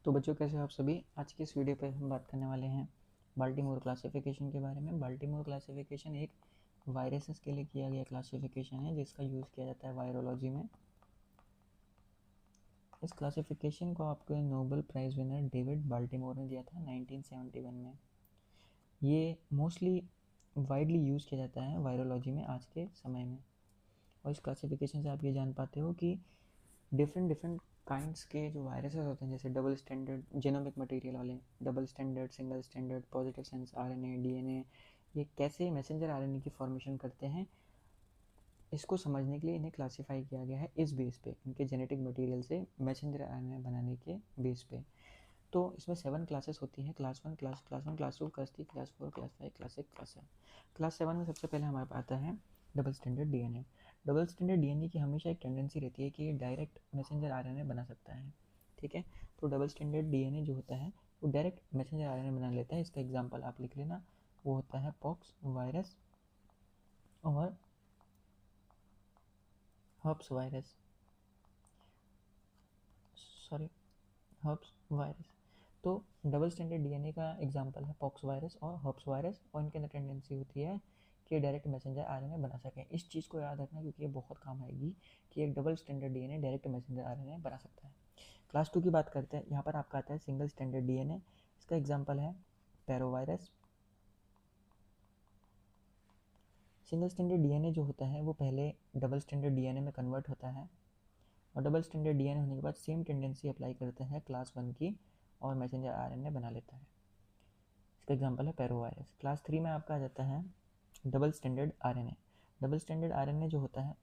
तो बच्चों कैसे हो आप सभी। आज की इस वीडियो पे हम बात करने वाले हैं बाल्टीमोर क्लासिफिकेशन के बारे में। बाल्टीमोर क्लासिफिकेशन एक वायरसेस के लिए किया गया क्लासिफिकेशन है जिसका यूज़ किया जाता है वायरोलॉजी में। इस क्लासिफिकेशन को आपको Nobel prize winner David Baltimore ने दिया था 1971 में। ये मोस्टली वाइडली यूज़ किया जाता है वायरोलॉजी में आज के समय में। और इस क्लासिफिकेशन से आप ये जान पाते हो कि डिफरेंट काइंड्स के जो वायरसेस होते हैं, जैसे डबल स्टैंडर्ड जेनोमिक मटेरियल वाले, double standard, single standard, positive sense RNA, DNA, ये कैसे मैसेंजर आरएनए की फॉर्मेशन करते हैं, इसको समझने के लिए इन्हें क्लासीफाई किया गया है इस बेस पे, इनके जेनेटिक मटेरियल से मैसेंजर आरएनए बनाने के बेस पे। तो इसमें 7 क्लासेस होती हैं, class 1, class 1, class 2, class 3, class 4, class 5, class 6, class 7। Class 7 में सबसे पहले हमारे पास आता है double standard DNA. Double standard DNA की हमेशा एक टेंडेंसी रहती है कि ये डायरेक्ट मैसेंजर आरएनए बना सकता है, ठीक है। तो डबल स्टैंडर्ड डीएनए जो होता है वो डायरेक्ट मैसेंजर आरएनए बना लेता है। इसका एग्जांपल आप लिख लेना, वो होता है पॉक्स वायरस और herpes virus, sorry herpes virus. तो डबल स्टैंडर्ड डीएनए का एग्जांपल है पॉक्स वायरस और हर्प्स वायरस, और इनके अंदर टेंडेंसी होती है कि डायरेक्ट मैसेंजर आरएनए बना सकें। इस चीज़ को याद रखना क्योंकि ये बहुत काम आएगी कि एक double standard DNA direct messenger RNA बना सकता है। क्लास 2 की बात करते हैं। यहाँ पर आपका आता है सिंगल स्टैंडर्ड डीएनए। इसका एग्जाम्पल है पैरोवायरस। सिंगल स्टैंडर्ड डीएनए जो होता है वो पहले डबल स्टैंडर्ड डीएनए में कन्वर्ट होता है, और डबल स्टैंडर्ड डीएनए होने के बाद सेम टेंडेंसी अप्लाई करता है क्लास 1 की और मैसेंजर आरएनए बना लेता है। इसका एग्जांपल है पैरोवायरस। क्लास 3 में आपका आ जाता है double standard RNA. Double standard RNA जो होता है,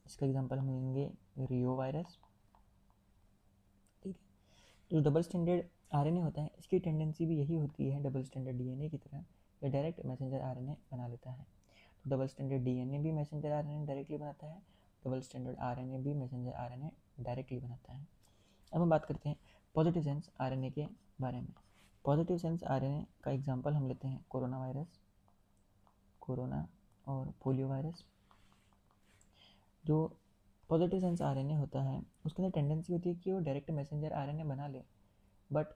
इसका एग्जांपल हम लेंगे रियो वायरस, ठीक है। जो डबल स्टैंडर्ड आरएनए होता है इसकी टेंडेंसी भी यही होती है डबल स्टैंडर्ड डीएनए की तरह, ये डायरेक्ट मैसेंजर आरएनए बना लेता है। तो डबल स्टैंडर्ड डीएनए भी मैसेंजर आरएनए डायरेक्टली बनाता है, डबल स्टैंडर्ड आरएनए भी मैसेंजर आरएनए डायरेक्टली बनाता है। अब हम बात करते हैं पॉजिटिव सेंस आरएनए के बारे में। पॉजिटिव सेंस आरएनए का एग्जांपल हम लेते हैं कोरोना वायरस, कोरोना और पोलियो वायरस। जो पॉजिटिव सेंस आरएनए होता है उसके अंदर टेंडेंसी होती है कि वो डायरेक्ट मैसेंजर आरएनए बना ले, बट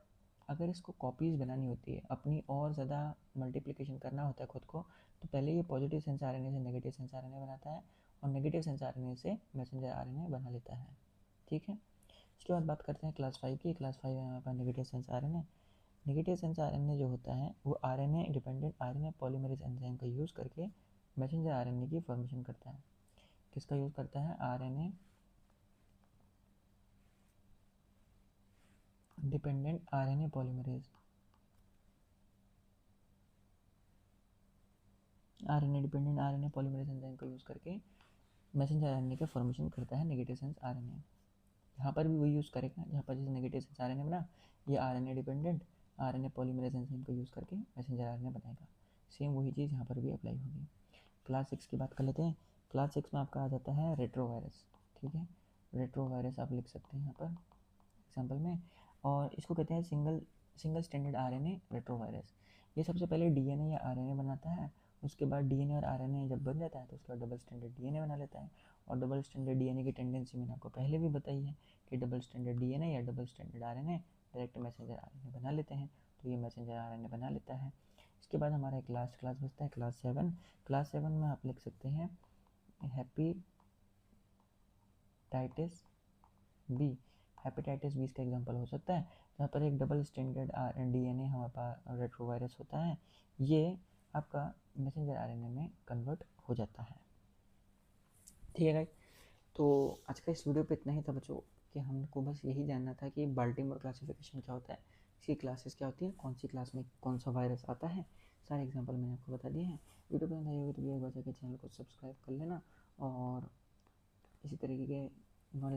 अगर इसको कॉपीज़ बनानी होती है, अपनी और ज़्यादा मल्टीप्लिकेशन करना होता है खुद को, तो पहले ये पॉजिटिव सेंस आरएनए से नेगेटिव सेंस आरएनए बनाता है और नेगेटिव सेंस आरएनए से मैसेंजर आरएनए बना लेता है, ठीक है। इसके बाद बात करते हैं क्लास 5 की। क्लास 5 में हमारे पास negative sense RNA. Negative sense RNA जो होता है वो RNA dependent RNA polymerase enzyme का यूज़ करके मैसेंजर आरएनए की फॉर्मेशन करता है। किसका यूज़ करता है? RNA dependent RNA polymerase, RNA dependent RNA polymerase enzyme का यूज़ करके मैसेंजर आरएनए का फॉर्मेशन करता है नेगेटिव सेंस आरएनए। यहाँ पर भी वही यूज़ करेगा, यहाँ पर जैसे नेगेटिव सेंस आरएनए बना, ये RNA dependent RNA polymerase enzyme का यूज़ करके मैसेंजर आरएनए बनाएगा। सेम वही चीज़ यहाँ पर भी अप्लाई होगी। क्लास 6 की बात कर लेते हैं। क्लास 6 में आपका आ जाता है रेट्रोवायरस, ठीक है। रेट्रोवायरस आप लिख सकते हैं यहाँ पर एग्जाम्पल में, और इसको कहते हैं सिंगल स्टैंडर्ड आरएनए रेट्रोवायरस। ये सबसे पहले डीएनए या आरएनए बनाता है, उसके बाद डीएनए और आरएनए जब बन जाता है तो उसके बाद डबल स्टैंडर्ड डीएनए बना लेता है। और डबल स्टैंडर्ड डीएनए की टेंडेंसी मैंने आपको पहले भी बताई है कि डबल स्टैंडर्ड डीएनए या double standard RNA direct messenger RNA बना लेते हैं, तो ये मैसेंजर आरएनए बना लेता है। इसके बाद हमारा एक लास्ट क्लास बचता है क्लास 7। क्लास 7 में आप लिख सकते हैं हेपेटाइटिस बी। हेपेटाइटिस बी इसका एग्जांपल हो सकता है, जहाँ पर एक डबल स्टैंडर्ड डीएनए हमारे पास रेट्रोवायरस होता है, ये आपका मैसेंजर आरएनए में कन्वर्ट हो जाता है, ठीक है गाइस। तो आज का इस वीडियो पे इतना ही था बच्चों, कि हमको बस यही जानना था कि बाल्टीमोर क्लासिफिकेशन क्या होता है, इसकी क्लासेस क्या होती है, कौन सी क्लास में कौन सा वायरस आता है, सारे एग्जांपल मैंने आपको बता दिए हैं। वीडियो पसंद आई होगी तो एक बार जाकर चैनल को सब्सक्राइब कर लेना, और इसी तरीके के